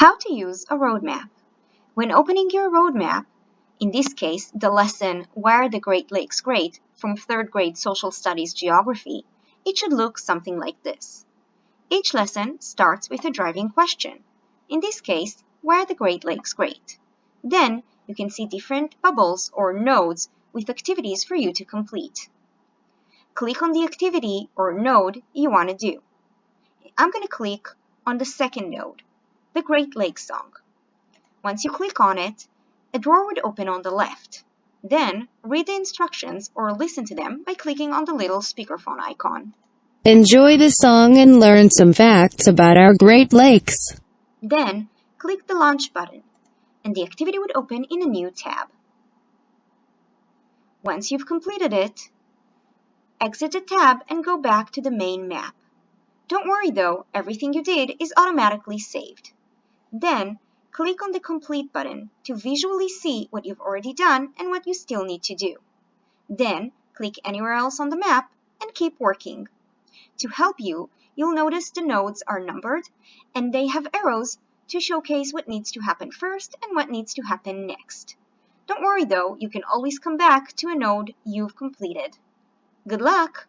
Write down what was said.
How to use a roadmap. When opening your roadmap, in this case the lesson Why Are the Great Lakes Great from 3rd grade Social Studies Geography, it should look something like this. Each lesson starts with a driving question. In this case, why are the Great Lakes great? Then you can see different bubbles or nodes with activities for you to complete. Click on the activity or node you want to do. I'm going to click on the second node, the Great Lakes Song. Once you click on it, a drawer would open on the left. Then, read the instructions or listen to them by clicking on the little speakerphone icon. Enjoy the song and learn some facts about our Great Lakes. Then, click the Launch button, and the activity would open in a new tab. Once you've completed it, exit the tab and go back to the main map. Don't worry though, everything you did is automatically saved. Then, click on the Complete button to visually see what you've already done and what you still need to do. Then, click anywhere else on the map and keep working. To help you, you'll notice the nodes are numbered and they have arrows to showcase what needs to happen first and what needs to happen next. Don't worry though, you can always come back to a node you've completed. Good luck!